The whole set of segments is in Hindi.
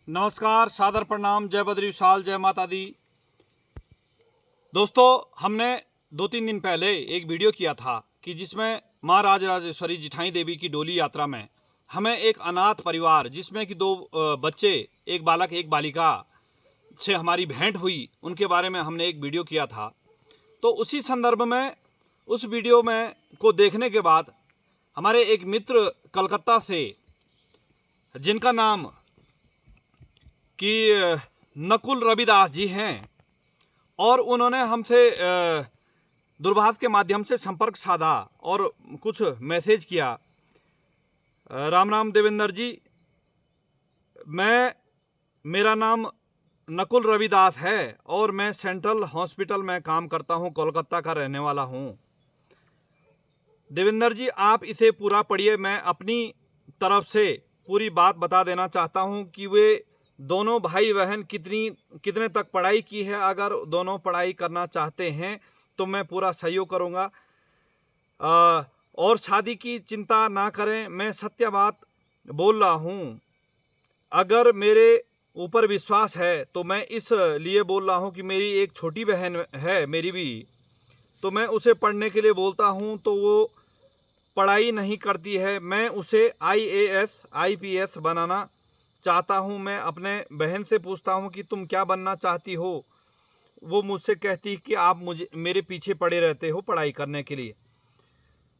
नमस्कार, सादर प्रणाम, जय बद्री विशाल, जय माता दी। दोस्तों, हमने 2-3 दिन पहले एक वीडियो किया था कि जिसमें माँ राजराजेश्वरी जिठाई देवी की डोली यात्रा में हमें एक अनाथ परिवार जिसमें कि 2 बच्चे, एक बालक एक बालिका से हमारी भेंट हुई, उनके बारे में हमने एक वीडियो किया था। तो उसी संदर्भ में उस वीडियो में को देखने के बाद हमारे एक मित्र कलकत्ता से, जिनका नाम कि नकुल रविदास जी हैं, और उन्होंने हमसे दूरभाष के माध्यम से संपर्क साधा और कुछ मैसेज किया। राम राम देवेंद्र जी, मेरा नाम नकुल रविदास है और मैं सेंट्रल हॉस्पिटल में काम करता हूं, कोलकाता का रहने वाला हूं। देवेंद्र जी, आप इसे पूरा पढ़िए। मैं अपनी तरफ से पूरी बात बता देना चाहता हूं कि वे दोनों भाई बहन कितने तक पढ़ाई की है। अगर दोनों पढ़ाई करना चाहते हैं तो मैं पूरा सहयोग करूंगा। और शादी की चिंता ना करें, मैं सत्य बात बोल रहा हूं। अगर मेरे ऊपर विश्वास है तो मैं इसलिए बोल रहा हूं कि मेरी एक छोटी बहन है, मेरी भी, तो मैं उसे पढ़ने के लिए बोलता हूं तो वो पढ़ाई नहीं करती है। मैं उसे IAS IPS बनाना चाहता हूं। मैं अपने बहन से पूछता हूं कि तुम क्या बनना चाहती हो। वो मुझसे कहती कि आप मेरे पीछे पड़े रहते हो पढ़ाई करने के लिए,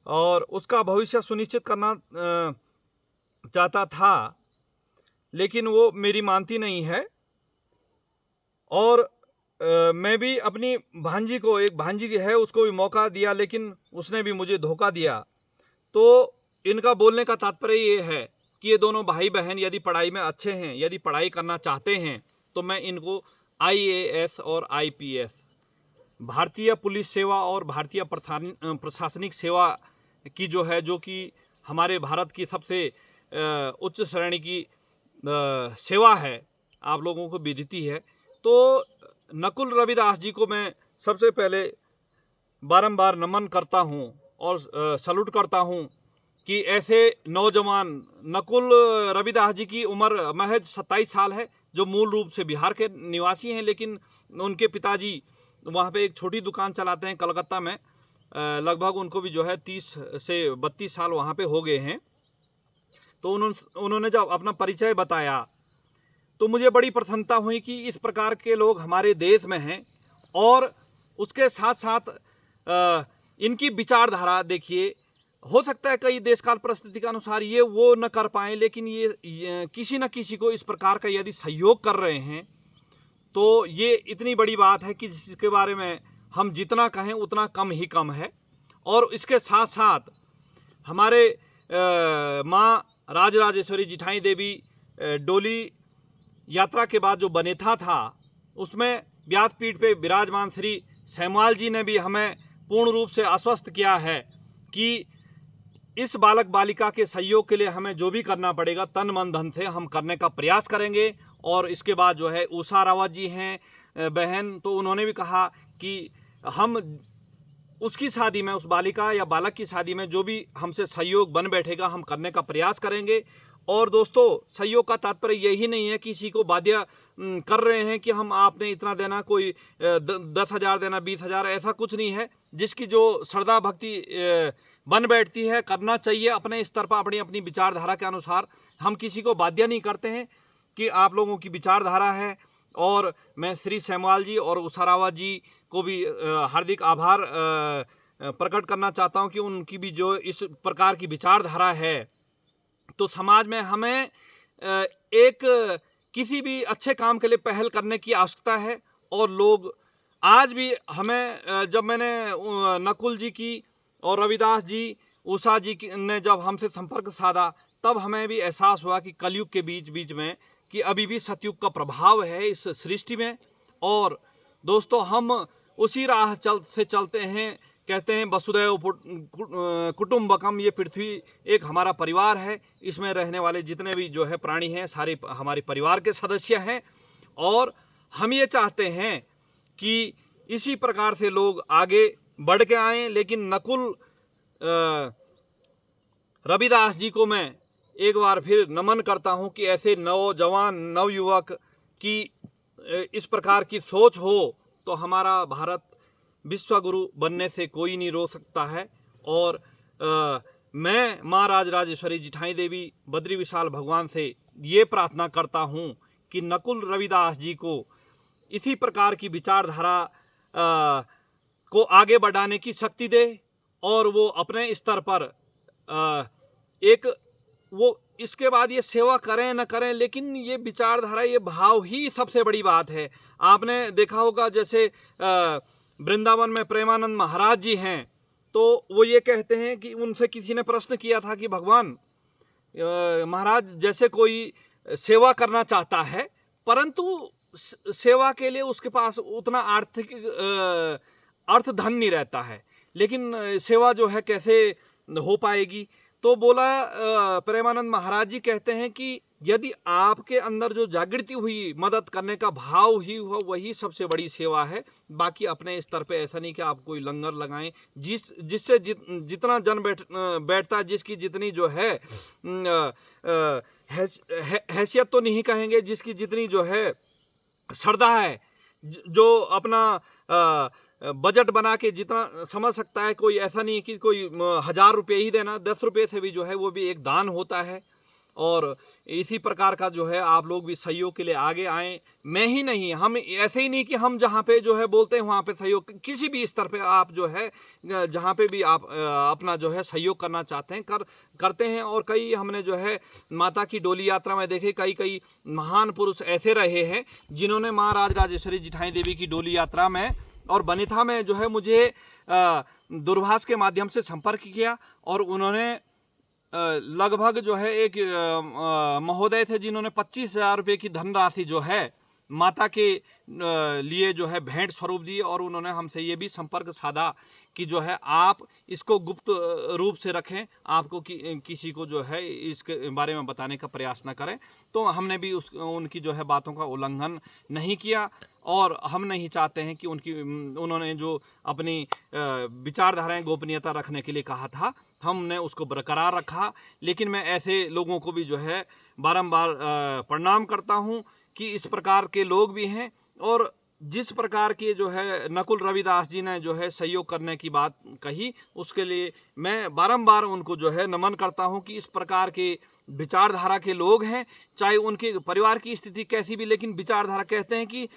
और उसका भविष्य सुनिश्चित करना चाहता था, लेकिन वो मेरी मानती नहीं है। और मैं भी अपनी भांजी को, एक भांजी है, उसको भी मौका दिया, लेकिन उसने भी मुझे धोखा दिया। तो इनका बोलने का तात्पर्य ये है कि ये दोनों भाई बहन यदि पढ़ाई में अच्छे हैं, यदि पढ़ाई करना चाहते हैं, तो मैं इनको IAS और IPS, भारतीय पुलिस सेवा और भारतीय प्रशासनिक सेवा की जो कि हमारे भारत की सबसे उच्च श्रेणी की सेवा है, आप लोगों को विदित है। तो नकुल रविदास जी को मैं सबसे पहले बारंबार नमन करता हूं और सल्यूट करता हूं कि ऐसे नौजवान, नकुल रविदास जी की उम्र महज 27 साल है, जो मूल रूप से बिहार के निवासी हैं, लेकिन उनके पिताजी वहाँ पे एक छोटी दुकान चलाते हैं कलकत्ता में। लगभग उनको भी 30 से 32 साल वहाँ पे हो गए हैं। तो उन्होंने जब अपना परिचय बताया तो मुझे बड़ी प्रसन्नता हुई कि इस प्रकार के लोग हमारे देश में हैं। और उसके साथ साथ इनकी विचारधारा देखिए, हो सकता है कई देश काल परिस्थिति के अनुसार ये वो न कर पाए, लेकिन ये किसी न किसी को इस प्रकार का यदि सहयोग कर रहे हैं तो ये इतनी बड़ी बात है कि जिसके बारे में हम जितना कहें उतना कम ही कम है। और इसके साथ साथ हमारे माँ राजराजेश्वरी जिठाई देवी डोली यात्रा के बाद जो बनेथा था, उसमें व्यासपीठ पे विराजमान श्री सैमुअल जी ने भी हमें पूर्ण रूप से आश्वस्त किया है कि इस बालक बालिका के सहयोग के लिए हमें जो भी करना पड़ेगा तन मन धन से हम करने का प्रयास करेंगे। और इसके बाद उषा रावत जी हैं बहन, तो उन्होंने भी कहा कि हम उसकी शादी में, उस बालिका या बालक की शादी में जो भी हमसे सहयोग बन बैठेगा हम करने का प्रयास करेंगे। और दोस्तों, सहयोग का तात्पर्य यही नहीं है किसी को बाध्य कर रहे हैं कि हम आपने इतना देना, कोई 10,000 देना, 20,000, ऐसा कुछ नहीं है। जिसकी जो श्रद्धा भक्ति बन बैठती है, करना चाहिए अपने स्तर पर, अपनी अपनी विचारधारा के अनुसार। हम किसी को बाध्य नहीं करते हैं कि आप लोगों की विचारधारा है। और मैं श्री सैमुअल जी और उषा रावत जी को भी हार्दिक आभार प्रकट करना चाहता हूं कि उनकी भी जो इस प्रकार की विचारधारा है। तो समाज में हमें एक किसी भी अच्छे काम के लिए पहल करने की आवश्यकता है। और लोग आज भी हमें, जब मैंने नकुल जी की और रविदास जी, उषा जी ने जब हमसे संपर्क साधा, तब हमें भी एहसास हुआ कि कलयुग के बीच में कि अभी भी सतयुग का प्रभाव है इस सृष्टि में। और दोस्तों, हम उसी राह से चलते हैं। कहते हैं वसुधैव कुटुंबकम, ये पृथ्वी एक हमारा परिवार है, इसमें रहने वाले जितने भी प्राणी हैं सारे हमारे परिवार के सदस्य हैं। और हम ये चाहते हैं कि इसी प्रकार से लोग आगे बढ़ के आएँ। लेकिन नकुल रविदास जी को मैं एक बार फिर नमन करता हूं कि ऐसे नौजवान नवयुवक की इस प्रकार की सोच हो तो हमारा भारत विश्व गुरु बनने से कोई नहीं रोक सकता है। और मैं माँ राजराजेश्वरी जिठाई देवी बद्री विशाल भगवान से ये प्रार्थना करता हूँ कि नकुल रविदास जी को इसी प्रकार की विचारधारा को आगे बढ़ाने की शक्ति दे और वो अपने स्तर पर एक वो इसके बाद ये सेवा करें न करें, लेकिन ये विचारधारा, ये भाव ही सबसे बड़ी बात है। आपने देखा होगा जैसे वृंदावन में प्रेमानंद महाराज जी हैं, तो वो ये कहते हैं कि उनसे किसी ने प्रश्न किया था कि भगवान महाराज, जैसे कोई सेवा करना चाहता है परंतु सेवा के लिए उसके पास उतना आर्थिक अर्थ धन नहीं रहता है, लेकिन सेवा जो है कैसे हो पाएगी। तो बोला प्रेमानंद महाराज जी कहते हैं कि यदि आपके अंदर जो जागृति हुई, मदद करने का भाव ही हुआ, वही सबसे बड़ी सेवा है। बाकी अपने स्तर पे ऐसा नहीं कि आप कोई लंगर लगाएं जिससे जितना जन बैठता है, जिसकी जितनी जो है हैसियत तो नहीं कहेंगे, जिसकी जितनी जो है श्रद्धा है, जो अपना बजट बना के जितना समझ सकता है। कोई ऐसा नहीं कि कोई 1000 रुपये ही देना, 10 रुपये से भी जो है वो भी एक दान होता है। और इसी प्रकार का जो है आप लोग भी सहयोग के लिए आगे आएँ। मैं ही नहीं, हम ऐसे ही नहीं कि हम जहाँ पे जो है बोलते हैं वहाँ पे सहयोग, किसी भी स्तर पे आप जो है जहाँ पे भी आप अपना जो है सहयोग करना चाहते हैं करते हैं। और कई हमने जो है माता की डोली यात्रा में देखे, कई महान पुरुष ऐसे रहे हैं जिन्होंने माँ राजराजेश्वरी जिठाई देवी की डोली यात्रा में और बनिथा में जो है मुझे दूरभाष के माध्यम से संपर्क किया। और उन्होंने लगभग जो है एक महोदय थे जिन्होंने 25,000 रुपये की धनराशि जो है माता के लिए जो है भेंट स्वरूप दी। और उन्होंने हमसे ये भी संपर्क साधा कि जो है आप इसको गुप्त रूप से रखें, आपको किसी को जो है इसके बारे में बताने का प्रयास न करें। तो हमने भी उनकी जो है बातों का उल्लंघन नहीं किया। और हम नहीं चाहते हैं कि उन्होंने जो अपनी विचारधाराएं गोपनीयता रखने के लिए कहा था, हमने उसको बरकरार रखा। लेकिन मैं ऐसे लोगों को भी जो है बारंबार प्रणाम करता हूं कि इस प्रकार के लोग भी हैं। और जिस प्रकार के जो है नकुल रविदास जी ने जो है सहयोग करने की बात कही, उसके लिए मैं बारंबार उनको जो है नमन करता हूं कि इस प्रकार के विचारधारा के लोग हैं, चाहे उनके परिवार की स्थिति कैसी भी, लेकिन विचारधारा कहते हैं कि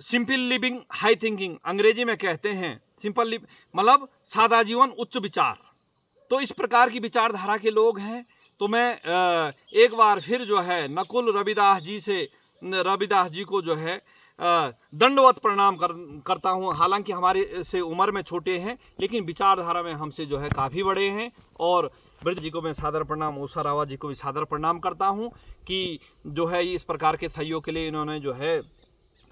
सिंपल लिविंग हाई थिंकिंग, अंग्रेजी में कहते हैं सिंपल मतलब सादा जीवन उच्च विचार। तो इस प्रकार की विचारधारा के लोग हैं। तो मैं एक बार फिर जो है नकुल रविदास जी को जो है दंडवत प्रणाम करता हूँ। हालांकि हमारे से उम्र में छोटे हैं, लेकिन विचारधारा में हमसे जो है काफ़ी बड़े हैं। और ब्रज जी को मैं सादर प्रणाम, उषा रावत जी को भी सादर प्रणाम करता हूँ कि जो है इस प्रकार के सहयोग के लिए इन्होंने जो है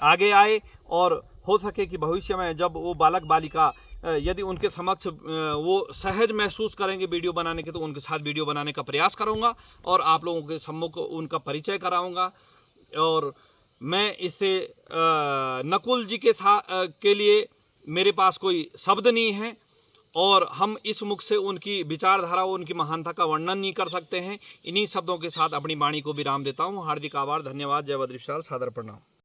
आगे आए। और हो सके कि भविष्य में जब वो बालक बालिका यदि उनके समक्ष वो सहज महसूस करेंगे वीडियो बनाने के, तो उनके साथ वीडियो बनाने का प्रयास करूँगा और आप लोगों के सम्मुख उनका परिचय कराऊँगा। और मैं इससे नकुल जी के लिए मेरे पास कोई शब्द नहीं है और हम इस मुख से उनकी विचारधारा, उनकी महानता का वर्णन नहीं कर सकते हैं। इन्हीं शब्दों के साथ अपनी वाणी को विराम देता हूँ। हार्दिक आभार, धन्यवाद। जय बद्री विशाल, सादर प्रणाम।